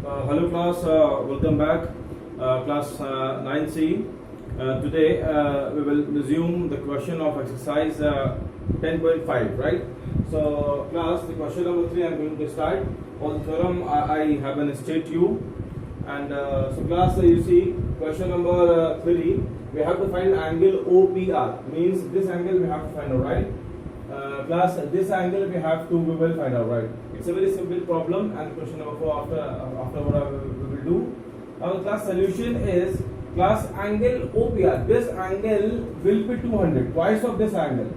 Hello class, welcome back. Class 9C. Today we will resume the question of exercise 10.5, right? So class, the question number 3 I am going to start. On the theorem I have an state you. And so class, you see question number 3, we have to find angle OPR, means this angle we have to find out, right? Class, this angle we will find out, right? It's a very simple problem, and question number 4 after what we will do. Now the class solution is class angle OPR. This angle will be 200, twice of this angle.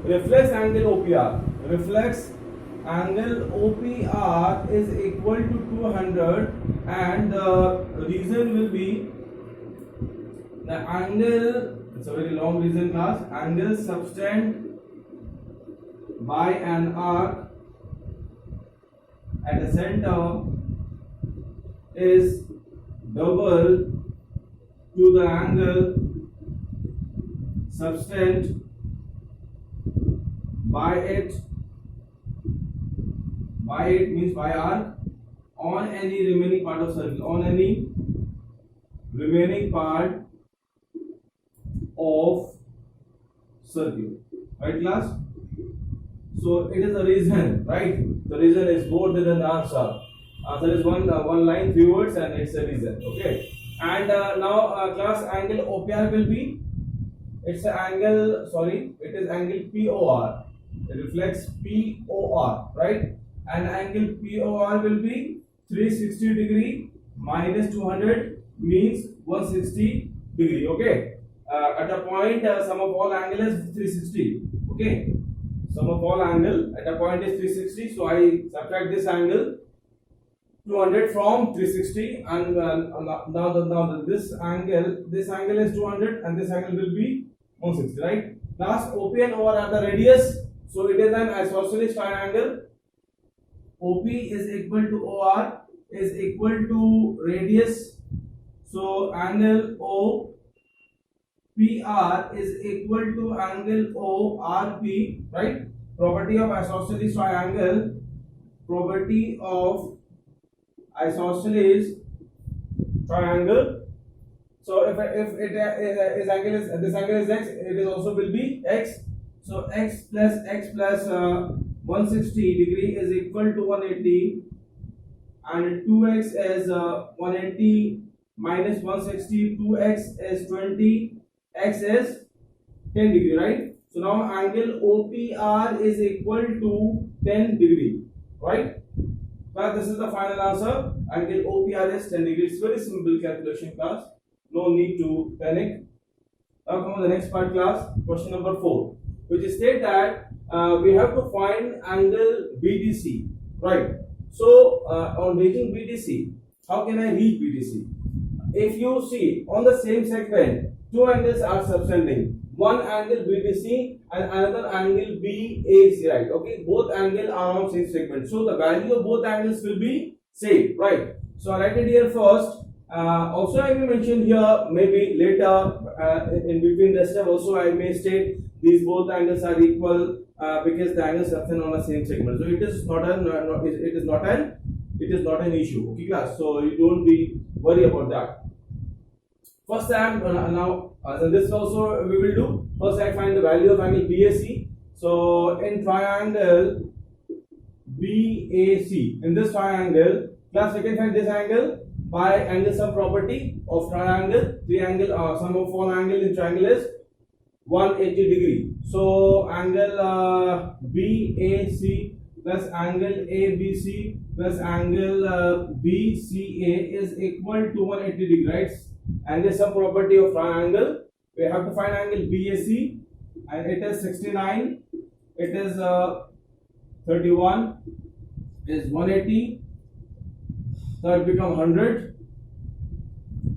Reflex angle OPR. Reflex angle OPR is equal to 200, and the reason will be the angle. It's a very long reason, class. Angle subtend by an arc at the center is double to the angle subtend by it means by arc on any remaining part of circle, on any remaining part of circle, right class? So it is a reason, right? The reason is more than the answer. Answer is one line, 3 words, and it's a reason. Okay. And now class angle OPR will be, it's an angle. Sorry, it is angle POR. It reflects POR, right? And angle POR will be 360 degree minus 200 means 160 degree. Okay. At a point, sum of all angle is 360. Okay. Sum of all angle at a point is 360. So I subtract this angle 200 from 360, and now this angle is 200, and this angle will be 160, right? Class, OP and OR are the radius, so it is an isosceles triangle. OP is equal to OR is equal to radius, so angle OPR is equal to angle ORP, right? Property of isosceles triangle. Property of isosceles triangle. So if this angle is x, it is also will be x. So x plus 160 degree is equal to 180, and 2x is 180 minus 160. 2x is 20. X is 10 degree, right? So now angle OPR is equal to 10 degree, right? But this is the final answer. Angle OPR is 10 degree. It's very simple calculation, class. No need to panic. Now come on the next part, class. Question number 4, which is state that we have to find angle BDC, right? So on reaching BDC, how can I reach BDC? If you see on the same segment, two angles are subtending. One angle BDC and another angle BAC, right? Okay, both angles are on same segment, so the value of both angles will be same, right? So I write it here first. Also I may mention here, maybe later in between the step also I may state these both angles are equal because the angles subtend on the same segment. So it is not an issue. Okay, class. So you don't be worry about that. First time now this also we will do. First I find the value of angle BAC. So in triangle BAC, in this triangle, class, we can find this angle by angle sum property of triangle. Triangle sum of all angle in triangle is 180 degree. So angle BAC plus angle ABC plus angle BCA is equal to 180 degree, right? Angle sum property of triangle. We have to find angle BAC, and it is 69. It is 31. Is 180. So it becomes 100.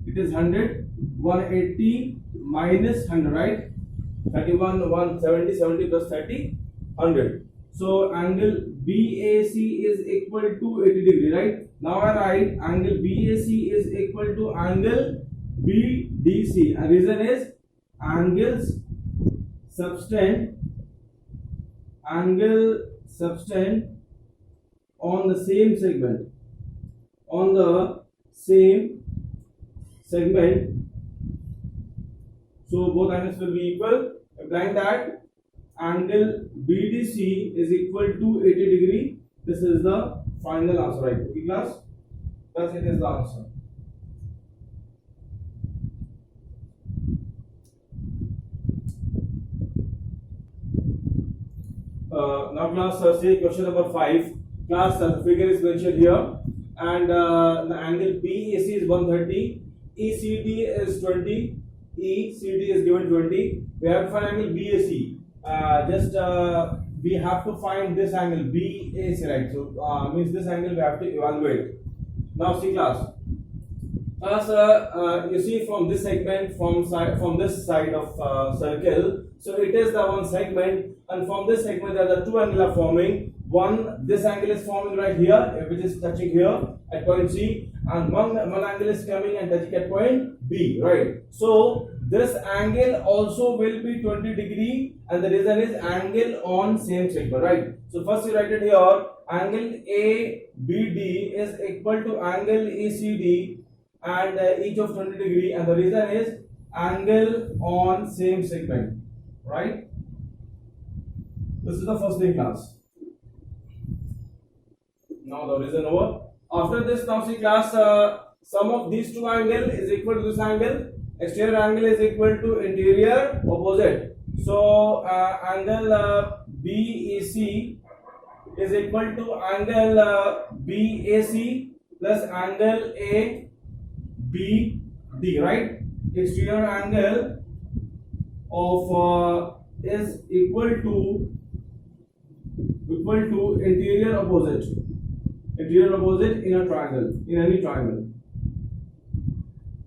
It is 100. 180 minus 100, right? 31, 170, 70 plus 30, 100. So angle BAC is equal to 80 degree, right? Now I write angle BAC is equal to angle BDC, and reason is angles subtend on the same segment, on the same segment, so both angles will be equal, implying that angle BDC is equal to 80 degree. This is the final answer, right? Okay, class? Thus it is the answer. Now class, say question number 5. Class, the figure is mentioned here, and the angle BAC is 130, ECD is 20, ECD is given 20. We have to find angle BAC. We have to find this angle BAC, right? So means this angle we have to evaluate. Now see class. Class, you see from this segment, from this side of circle, so it is the one segment, and from this segment there are the two angles are forming. One, this angle is forming right here, which is touching here at point C, and one angle is coming and touching at point B, right? So this angle also will be 20 degree, and the reason is angle on same segment, right? So first you write it here, angle ABD is equal to angle ACD, and each of 20 degree, and the reason is angle on same segment, right? This is the first thing, class. Now the reason over. After this, now see class, sum of these two angle is equal to this angle. Exterior angle is equal to interior opposite. So angle BAC is equal to angle BAC plus angle ABD, right? Exterior angle of is equal to interior opposite. Interior opposite in a triangle, in any triangle,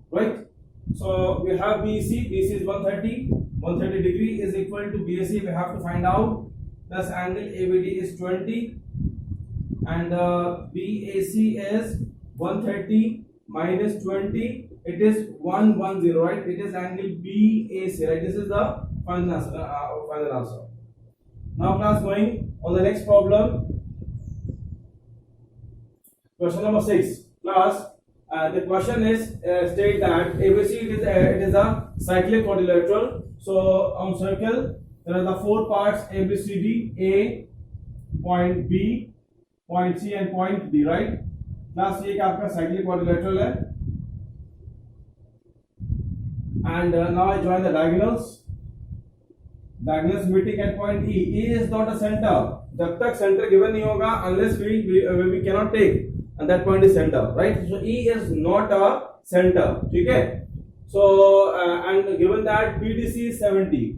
right? So we have BC is 130 degree is equal to BAC, we have to find out, plus angle ABD is 20, and BAC is 130 minus 20, it is 110, right? It is angle BAC, right? This is the final answer. Now class, going on the next problem. Question number 6. Class, the question is state that ABC it is a cyclic quadrilateral. So on circle there are the four parts ABCD, A, point B, point C, and point D, right? Class, ये आपका cyclic quadrilateral है. And now I join the diagonals. Diagonals meeting at point E. E is not a center. जब तक center given नहीं होगा, unless we cannot take, and that point is center, right? So E is not a center, okay? So and given that BDC is 70,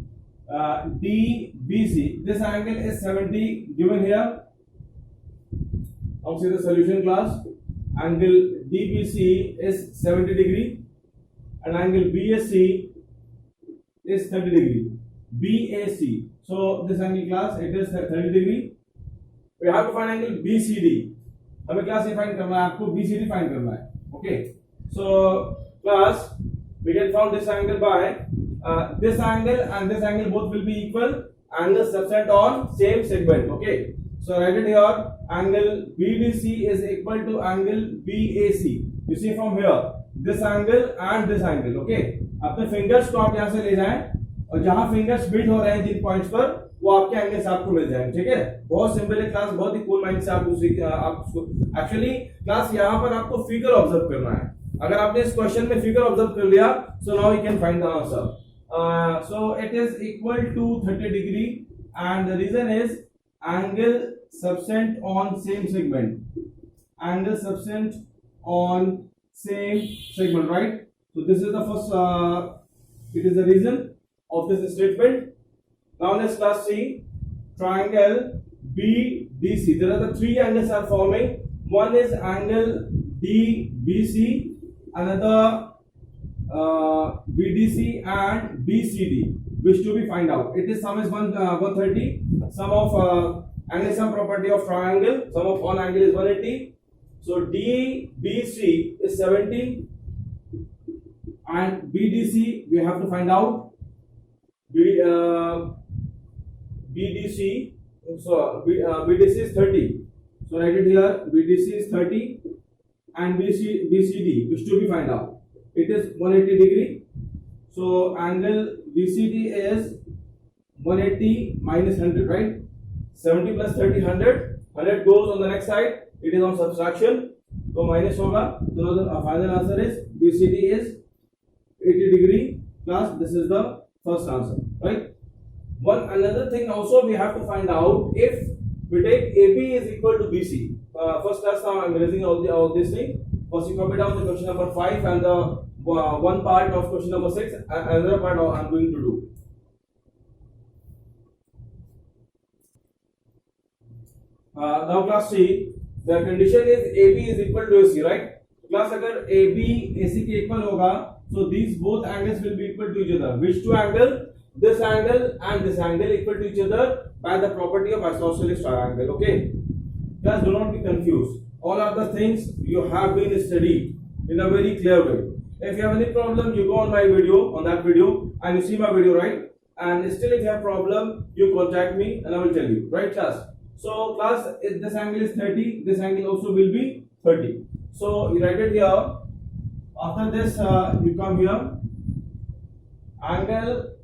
DBC, this angle is 70 given here. Now see the solution, class. Angle DBC is 70 degree, and angle BAC is 30 degree. BAC, so this angle, class, it is 30 degree. We have to find angle BCD. हमें class ये find करना है, आपको BCD find करना है. Okay, so class, we can find this angle by this angle and this angle both will be equal. Angle subtend on same segment. Okay, so write it here. Angle BDC is equal to angle BAC. You see from here, this angle and this angle. Okay, अपने fingers को आप यहाँ से ले जाएं, और जहां fingers beat हो रहे हैं जिन पॉइंट्स पर, वो आपके एंगल्स आपको मिल जाएंगे. ठीक है, बहुत सिंपल है क्लास, बहुत ही कूल माइंड से आप उसको एक्चुअली क्लास यहाँ पर आपको फिगर ऑब्जर्व करना है. अगर आपने इस क्वेश्चन में फिगर ऑब्जर्व कर लिया, so now you can find the answer. So it is equal to 30 degree, and the reason is angle subtend on same segment. Angle subtend on same segment, right? So this is the first, it is the reason of this statement. Now let's class see triangle BDC. There are the three angles are forming. One is angle DBC, another BDC, and BCD, which to be find out. It is sum is 130. Sum of angle sum property of triangle. Sum of one angle is 180. So DBC is 70, and BDC we have to find out. BDC, so BDC is 30. So write it here. BDC is 30 and BCD is to be find out. It is 180 degree. So angle BCD is 180 minus 100, right? 70 plus 30, 100. 100 goes on the next side. It is on subtraction. So minus होगा. So now the final answer is BCD is 80 degree plus this is the first answer, right? One another thing also we have to find out if we take AB is equal to BC. First class now I'm raising all these things. First you copy down the question number 5 and the one part of question number 6. Another part I'm going to do. Now class C, the condition is AB is equal to AC, right? Class अगर AB AC के equal होगा, so these both angles will be equal to each other. Which two angle? This angle and this angle equal to each other by the property of isosceles triangle. Okay. Just do not be confused. All of the things you have been studied in a very clear way. If you have any problem, you go on my video, on that video, and you see my video, right? And still, if you have problem, you contact me, and I will tell you, right, class? So, class, if this angle is 30, this angle also will be 30. So, you write it here. After this, you come here. Angle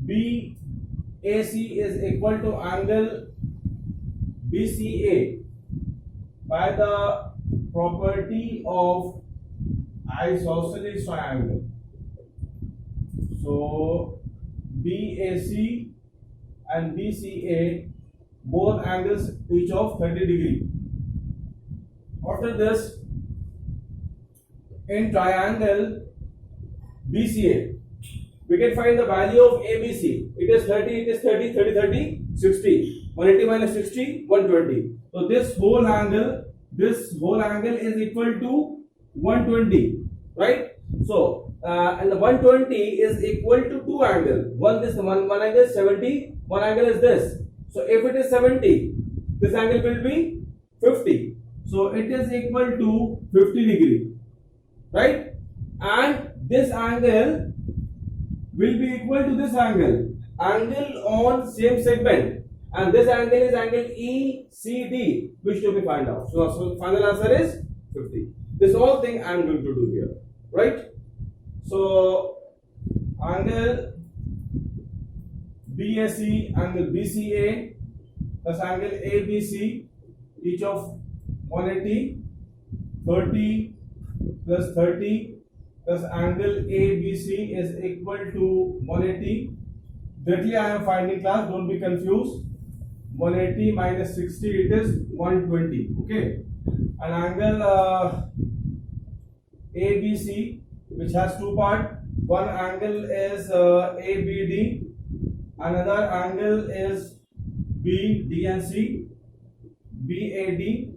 BAC is equal to angle BCA by the property of isosceles triangle. So BAC and BCA both angles each of 30 degree. After this, in triangle BCA, we can find the value of ABC. It is 30, it is 30, 30, 30, 60. 180 minus 60, 120. So this whole angle is equal to 120, right? So and the 120 is equal to two angles. One angle is 70, one angle is this. So if it is 70, this angle will be 50. So it is equal to 50 degree, right? And this angle will be equal to this angle on same segment, and this angle is angle ECD, which to be find out. So final answer is 50. This whole thing I am going to do here, right? So angle BAC, angle BCA plus angle ABC, each of 180, 30 plus 30 plus angle ABC is equal to 180. Directly I am finding, class, don't be confused. 180 minus 60, it is 120. Okay. An angle ABC, which has two parts. One angle is ABD, another angle is BD and C, BAD,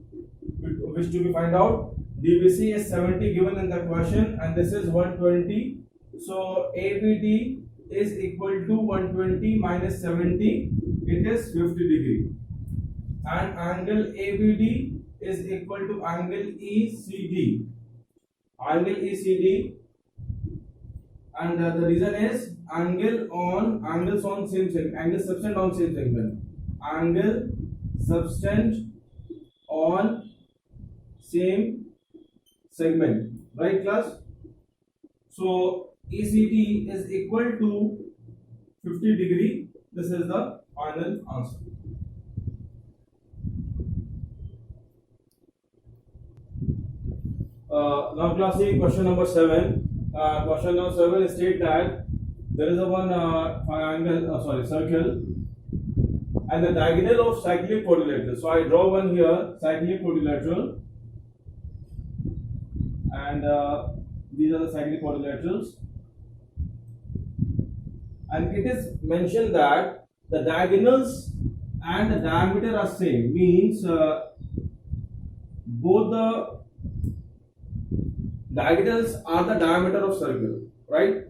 which to be find out. DBC is 70 given in the question, and this is 120. So ABD is equal to 120 minus 70. It is 50 degree. And angle ABD is equal to angle ECD. Angle ECD, and the reason is angles on same segment. Angle subtend on same segment. Angle subtend on same segment, right, class? So ECD is equal to 50 degree. This is the final answer. Now class C, question number 7. Question number 7 state that there is a one circle and the diagonal of cyclic quadrilateral. So I draw one here, cyclic quadrilateral, and these are the cyclic quadrilaterals, and it is mentioned that the diagonals and the diameter are same, means both the diagonals are the diameter of circle, right?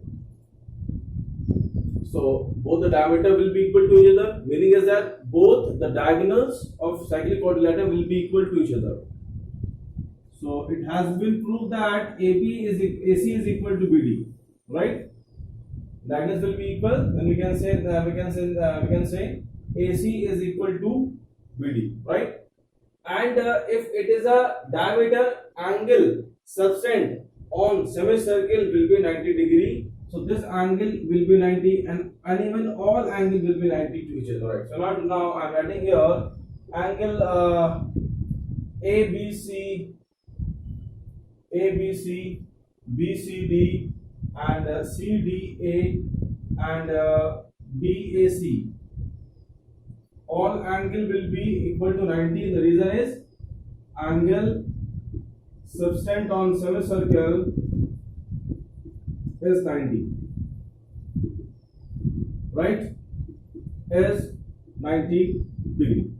So both the diameter will be equal to each other, meaning is that both the diagonals of cyclic quadrilateral will be equal to each other. So it has been proved that AC is equal to BD, right? Diagonals will be equal, then we can say AC is equal to BD, right? and if it is a diameter, angle subtend on semicircle will be 90 degree. So this angle will be 90, and even all angle will be 90 to each other, right? So now I'm writing here angle ABC, ABC, BCD, and CDA, and BAC. All angle will be equal to 90. The reason is angle subtend on semicircle is 90, right? Is 90 degree.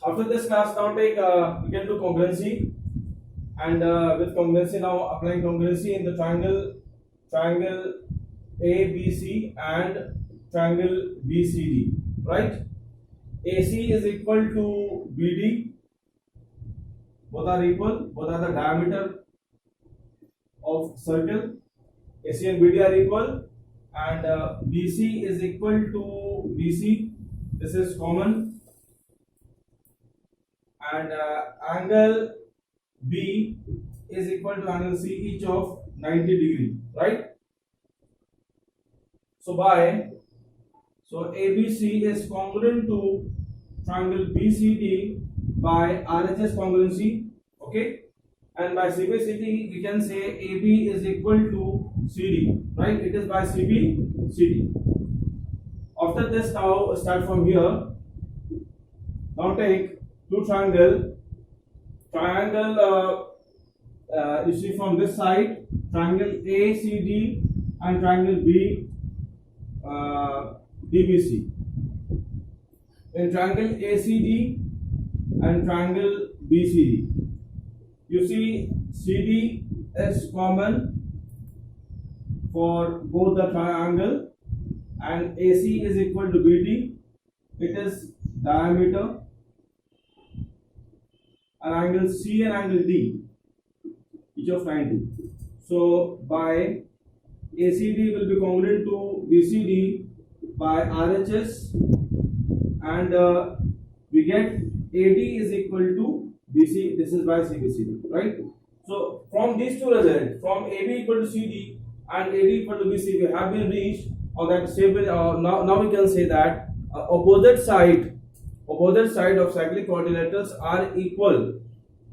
After this class, now take we can do congruency, and with congruency, now applying congruency in the triangle ABC and triangle BCD, right? AC is equal to BD, both are equal, both are the diameter of circle. AC and BD are equal, and BC is equal to BC, this is common, and angle B is equal to angle C, each of 90 degree, right? So ABC is congruent to triangle BCD by RHS congruency, okay? And by CBCD we can say AB is equal to CD, right? It is by CBCD. After this, now start from here. Now take two triangle, you see from this side, triangle ACD and triangle DBC. In triangle ACD and triangle BCD, you see CD is common for both the triangle, and AC is equal to BD. It is diameter, and angle C and angle D, each of 90. So by ACD will be congruent to BCD by RHS, and we get AD is equal to BC, this is by CBCD, right? So from these two results, from AB equal to CD and AD equal to BC, we have been reached on that stable. Now we can say that opposite side of cyclic quadrilaterals are equal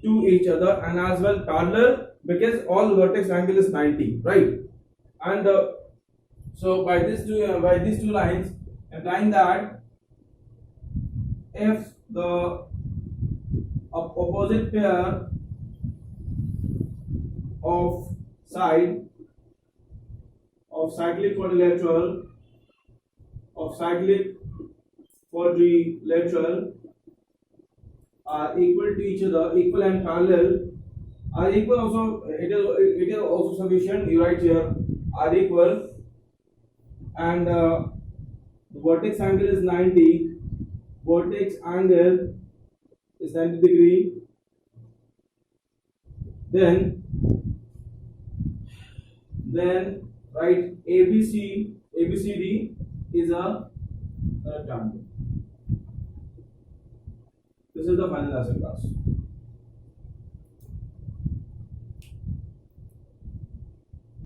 to each other, and as well parallel, because all vertex angle is 90, right? And so by these two lines, implying that if the opposite pair of side of cyclic quadrilateral are equal to each other, equal and parallel, are equal also, it is also sufficient, you write here are equal, and the vertex angle is 90, vertex angle is 90 degree, then write ABCD is a rectangle. This is the final answer class.